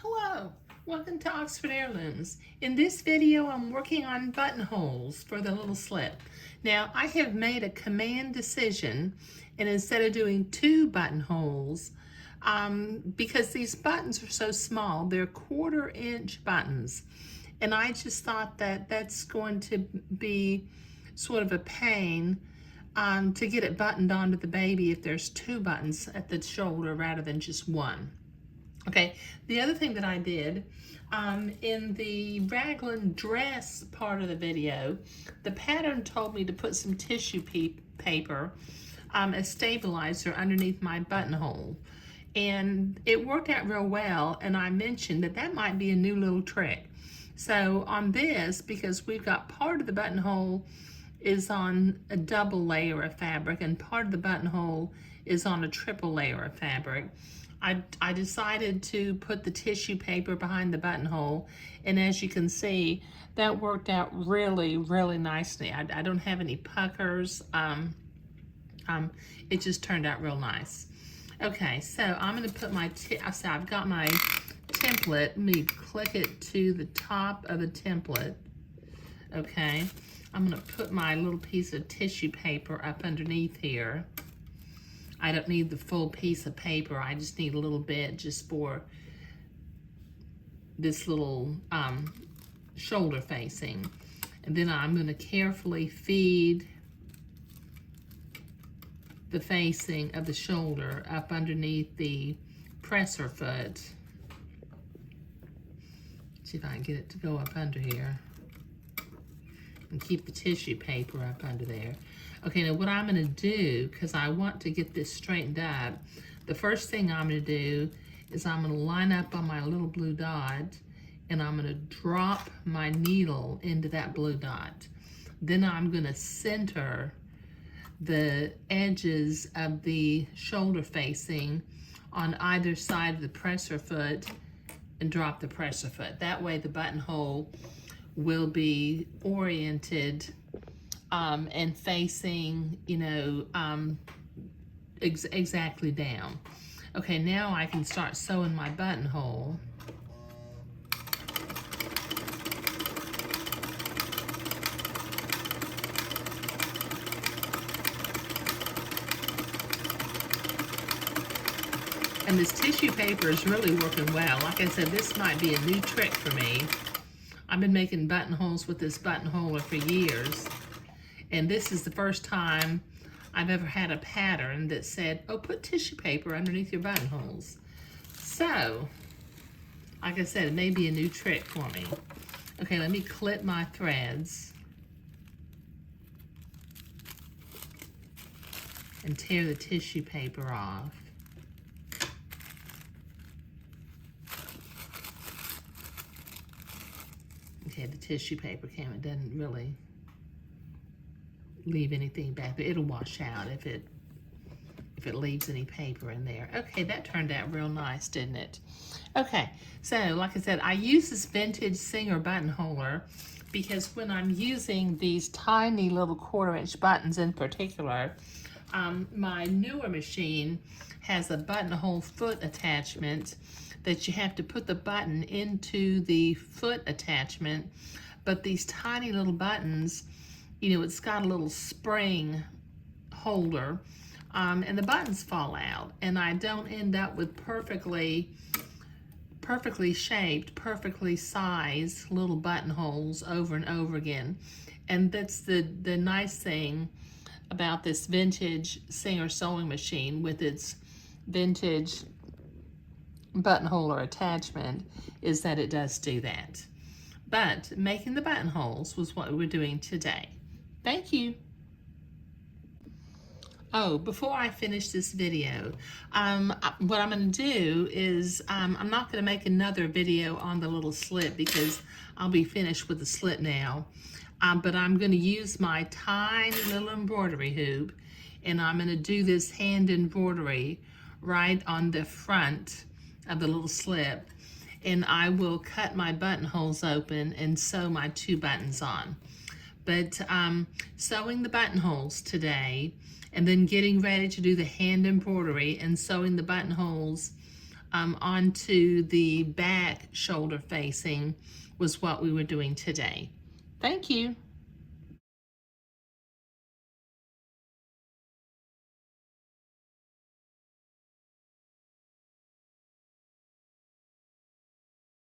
Hello, welcome to Oxford Heirlooms. In this video, I'm working on buttonholes for the little slip. Now, I have made a command decision, and instead of doing 2 buttonholes, because these buttons are so small, they're 1/4-inch buttons, and I just thought that that's going to be sort of a pain to get it buttoned onto the baby if there's 2 buttons at the shoulder rather than just 1. Okay, the other thing that I did, in the Raglan dress part of the video, the pattern told me to put some tissue paper as stabilizer underneath my buttonhole. And it worked out real well, and I mentioned that that might be a new little trick. So on this, because we've got part of the buttonhole is on a double layer of fabric and part of the buttonhole is on a triple layer of fabric, I decided to put the tissue paper behind the buttonhole, and as you can see, that worked out really, really nicely. I don't have any puckers. It just turned out real nice. Okay, so I'm gonna put my, I've got my template. Let me click it to the top of the template. Okay, I'm gonna put my little piece of tissue paper up underneath here. I don't need the full piece of paper. I just need a little bit just for this little shoulder facing. And then I'm going to carefully feed the facing of the shoulder up underneath the presser foot. See if I can get it to go up under here. And keep the tissue paper up under there. Okay, now what I'm gonna do, because I want to get this straightened up, the first thing I'm gonna do is I'm gonna line up on my little blue dot, and I'm gonna drop my needle into that blue dot. Then I'm gonna center the edges of the shoulder facing on either side of the presser foot and drop the presser foot. That way the buttonhole will be oriented and facing, you know, exactly down. Okay, now I can start sewing my buttonhole. And this tissue paper is really working well. Like I said, this might be a new trick for me. I've been making buttonholes with this buttonholer for years. And this is the first time I've ever had a pattern that said, oh, put tissue paper underneath your buttonholes. So, like I said, it may be a new trick for me. Okay, let me clip my threads and tear the tissue paper off. Okay, the tissue paper came, it doesn't really leave anything back, but it'll wash out if it leaves any paper in there. Okay, that turned out real nice, didn't it? Okay, so like I said, I use this vintage Singer buttonholer because when I'm using these tiny little 1/4-inch buttons in particular, my newer machine has a buttonhole foot attachment that you have to put the button into the foot attachment, but these tiny little buttons, you know, it's got a little spring holder, and the buttons fall out, and I don't end up with perfectly shaped, perfectly sized little buttonholes over and over again. And that's the nice thing about this vintage Singer sewing machine with its vintage buttonholer attachment, is that it does do that. But making the buttonholes was what we're doing today. Thank you. Oh, before I finish this video, what I'm going to do is I'm not going to make another video on the little slip because I'll be finished with the slip now. But I'm going to use my tiny little embroidery hoop, and I'm going to do this hand embroidery right on the front of the little slip. And I will cut my buttonholes open and sew my 2 buttons on. But sewing the buttonholes today and then getting ready to do the hand embroidery and sewing the buttonholes onto the back shoulder facing was what we were doing today. Thank you.